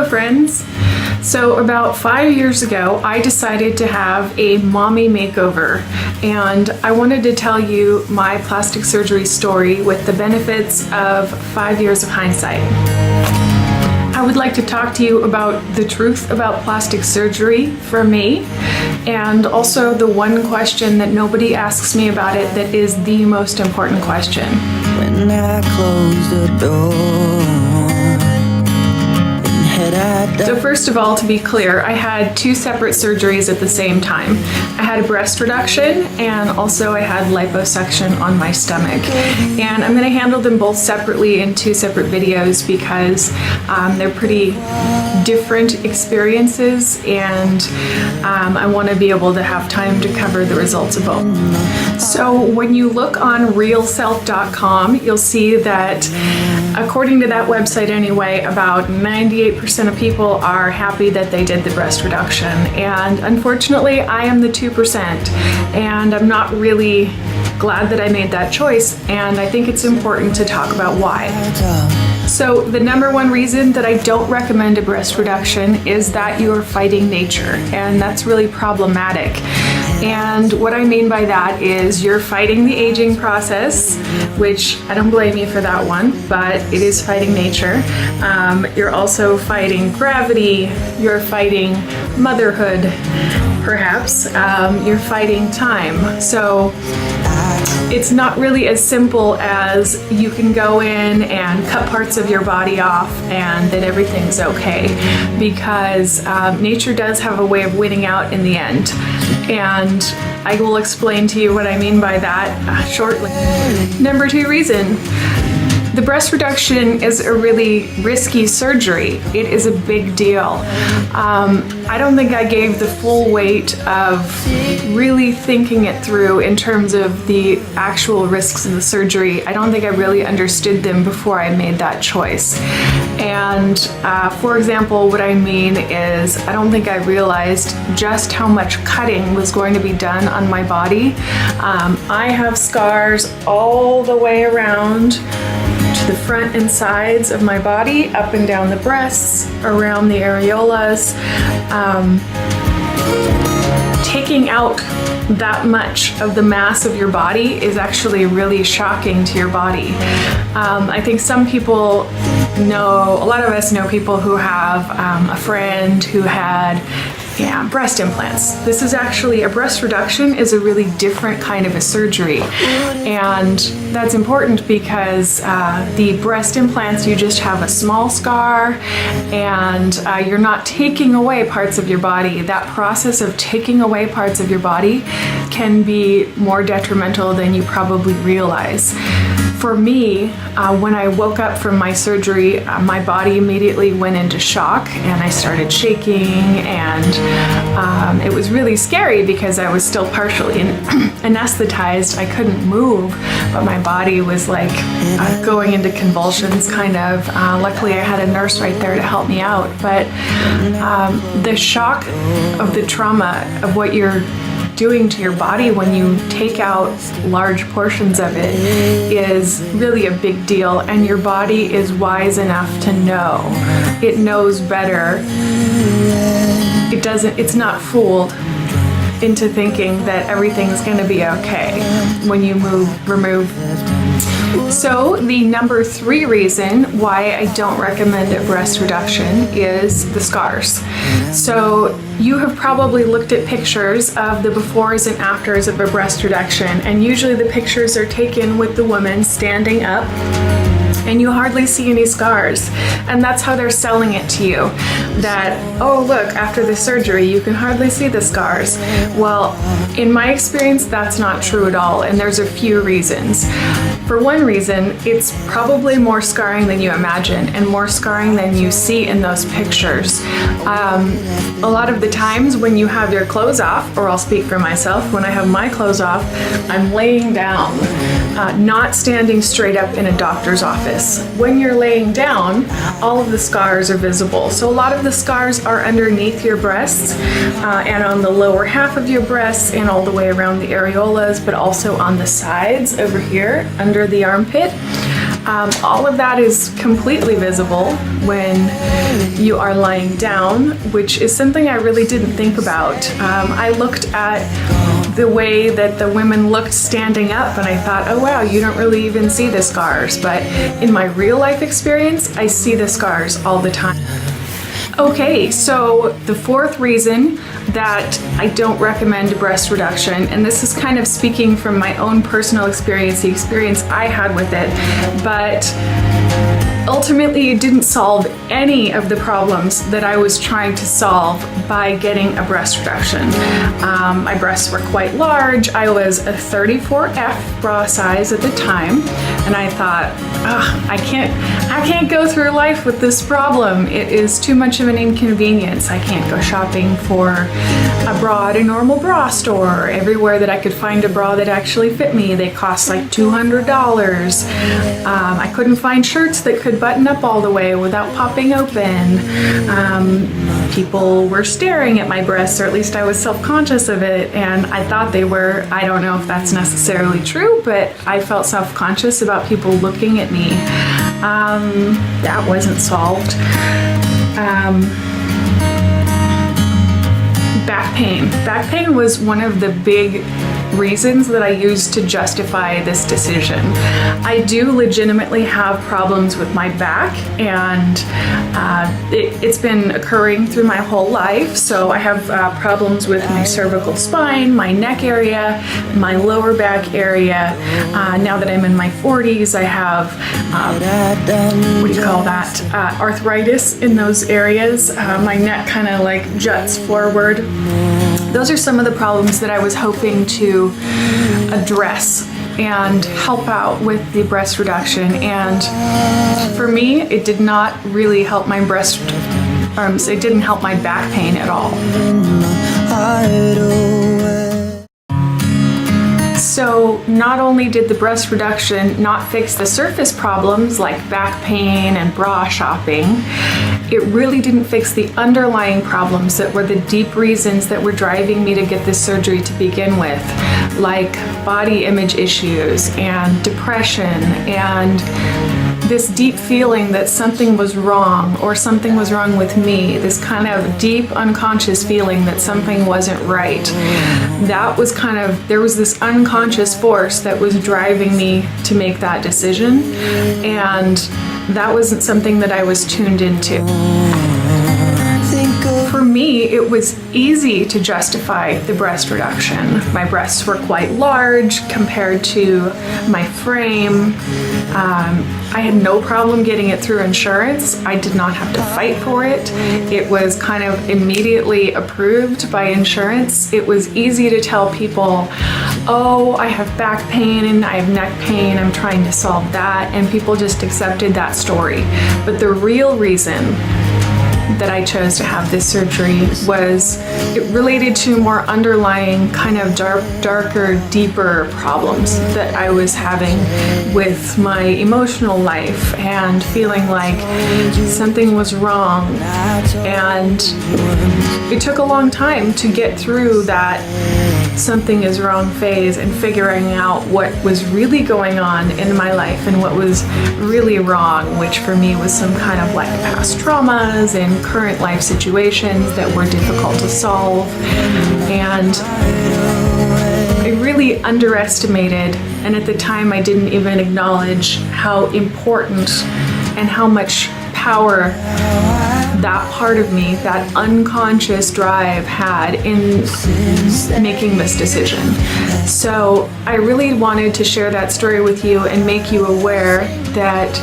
Hello friends! So about 5 years ago, I decided to have a mommy makeover, and I wanted to tell you my plastic surgery story with the benefits of 5 years of hindsight. I would like to talk to you about the truth about plastic surgery for me, and also the one question that nobody asks me about it that is the most important question. When I close the door. So first of all, to be clear, I had 2 separate surgeries at the same time. I had a breast reduction and also I had liposuction on my stomach. And I'm going to handle them both separately in 2 separate videos because they're pretty different experiences, and I want to be able to have time to cover the results of both. So when you look on realself.com, you'll see that according to that website anyway, about 98% of people are happy that they did the breast reduction. And unfortunately, I am the 2%. And I'm not really glad that I made that choice. And I think it's important to talk about why. So the number one reason that I don't recommend a breast reduction is that you are fighting nature. And that's really problematic. And what I mean by that is you're fighting the aging process, which I don't blame you for that one, but it is fighting nature. You're also fighting gravity, you're fighting motherhood, perhaps. You're fighting time. So it's not really as simple as you can go in and cut parts of your body off and then everything's okay, because nature does have a way of winning out in the end. And I will explain to you what I mean by that shortly. Number 2 reason. The breast reduction is a really risky surgery. It is a big deal. I don't think I gave the full weight of really thinking it through in terms of the actual risks of the surgery. I don't think I really understood them before I made that choice. And for example, what I mean is I don't think I realized just how much cutting was going to be done on my body. I have scars all the way around to the front and sides of my body, up and down the breasts, around the areolas. Taking out that much of the mass of your body is actually really shocking to your body. I think some people know, a lot of us know people who have a friend who had breast implants. This is actually, a breast reduction is a really different kind of a surgery. And that's important because the breast implants, you just have a small scar and you're not taking away parts of your body. That process of taking away parts of your body can be more detrimental than you probably realize. For me, when I woke up from my surgery, my body immediately went into shock and I started shaking, and it was really scary because I was still partially anesthetized. I couldn't move, but my body was like going into convulsions kind of. Luckily I had a nurse right there to help me out, but the shock of the trauma of what you're doing to your body when you take out large portions of it is really a big deal, and your body is wise enough to know. It knows better. It's not fooled into thinking that everything's going to be okay when you remove. So the number 3 reason why I don't recommend a breast reduction is the scars. So you have probably looked at pictures of the befores and afters of a breast reduction, and usually the pictures are taken with the woman standing up and you hardly see any scars. And that's how they're selling it to you. That, oh look, after the surgery you can hardly see the scars. Well, in my experience, that's not true at all, and there's a few reasons. For one reason, it's probably more scarring than you imagine, and more scarring than you see in those pictures. A lot of the times when you have your clothes off, or I'll speak for myself, when I have my clothes off, I'm laying down, not standing straight up in a doctor's office. When you're laying down, all of the scars are visible. So a lot of the scars are underneath your breasts and on the lower half of your breasts and all the way around the areolas, but also on the sides over here under the armpit. All of that is completely visible when you are lying down, which is something I really didn't think about. I looked at the way that the women looked standing up and I thought, oh wow, you don't really even see the scars. But in my real life experience, I see the scars all the time. Okay, so the fourth reason that I don't recommend breast reduction, and this is kind of speaking from my own personal experience, the experience I had with it, but ultimately it didn't solve any of the problems that I was trying to solve by getting a breast reduction. My breasts were quite large. I was a 34F bra size at the time, and I thought, I can't go through life with this problem. It is too much of an inconvenience. I can't go shopping for a bra at a normal bra store. Everywhere that I could find a bra that actually fit me, they cost like $200. I couldn't find shirts that could button up all the way without popping open. People were staring at my breasts, or at least I was self-conscious of it, and I thought they were. I don't know if that's necessarily true, but I felt self-conscious about people looking at me. That wasn't solved. Back pain. Back pain was one of the big reasons that I used to justify this decision. I do legitimately have problems with my back, and it's been occurring through my whole life. So I have problems with my cervical spine, my neck area, my lower back area. Now that I'm in my 40s, I have, arthritis in those areas. My neck kind of like juts forward. Those are some of the problems that I was hoping to address and help out with the breast reduction. And for me, it did not really help my it didn't help my back pain at all. So not only did the breast reduction not fix the surface problems like back pain and bra shopping, it really didn't fix the underlying problems that were the deep reasons that were driving me to get this surgery to begin with, like body image issues and depression and this deep feeling that something was wrong or something was wrong with me, this kind of deep unconscious feeling that something wasn't right. That was there was this unconscious force that was driving me to make that decision, and that wasn't something that I was tuned into. For me, it was easy to justify the breast reduction. My breasts were quite large compared to my frame. I had no problem getting it through insurance. I did not have to fight for it. It was kind of immediately approved by insurance. It was easy to tell people, oh, I have back pain and I have neck pain, I'm trying to solve that, and people just accepted that story. But the real reason that I chose to have this surgery was it related to more underlying kind of darker, deeper problems that I was having with my emotional life and feeling like something was wrong. And it took a long time to get through that something is wrong phase and figuring out what was really going on in my life and what was really wrong, which for me was some kind of like past traumas and current life situations that were difficult to solve. And I really underestimated, and at the time I didn't even acknowledge how important and how much power that part of me, that unconscious drive, had in making this decision. So I really wanted to share that story with you and make you aware that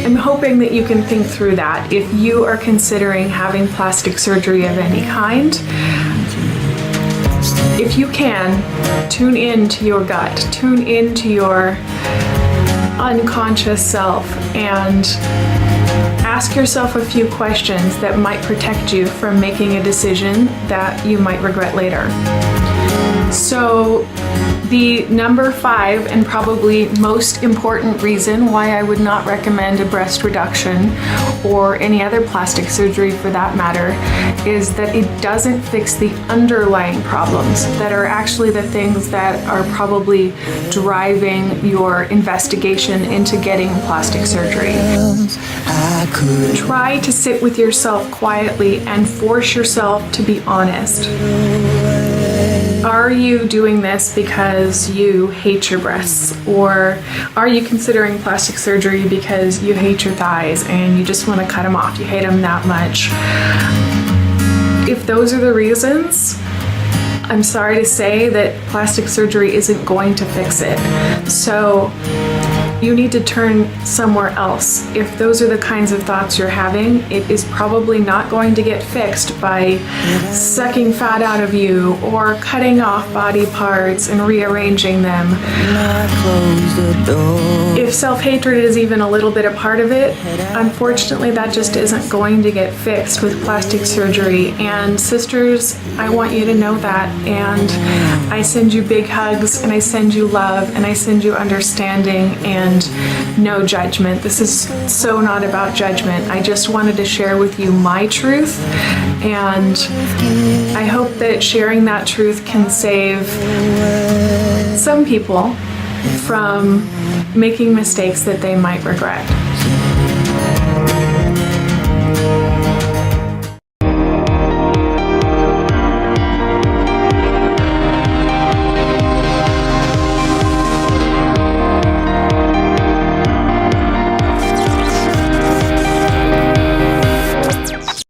I'm hoping that you can think through that if you are considering having plastic surgery of any kind. If you can, tune in to your gut, tune into your unconscious self, and ask yourself a few questions that might protect you from making a decision that you might regret later. So The number 5 and probably most important reason why I would not recommend a breast reduction or any other plastic surgery for that matter is that it doesn't fix the underlying problems that are actually the things that are probably driving your investigation into getting plastic surgery. Try to sit with yourself quietly and force yourself to be honest. Are you doing this because you hate your breasts? Or are you considering plastic surgery because you hate your thighs and you just want to cut them off? You hate them that much. If those are the reasons, I'm sorry to say that plastic surgery isn't going to fix it. So you need to turn somewhere else. If those are the kinds of thoughts you're having, it is probably not going to get fixed by sucking fat out of you or cutting off body parts and rearranging them. If self-hatred is even a little bit a part of it, unfortunately that just isn't going to get fixed with plastic surgery. And sisters, I want you to know that, and I send you big hugs, and I send you love, and I send you understanding and no judgment. This is so not about judgment. I just wanted to share with you my truth, and I hope that sharing that truth can save some people from making mistakes that they might regret.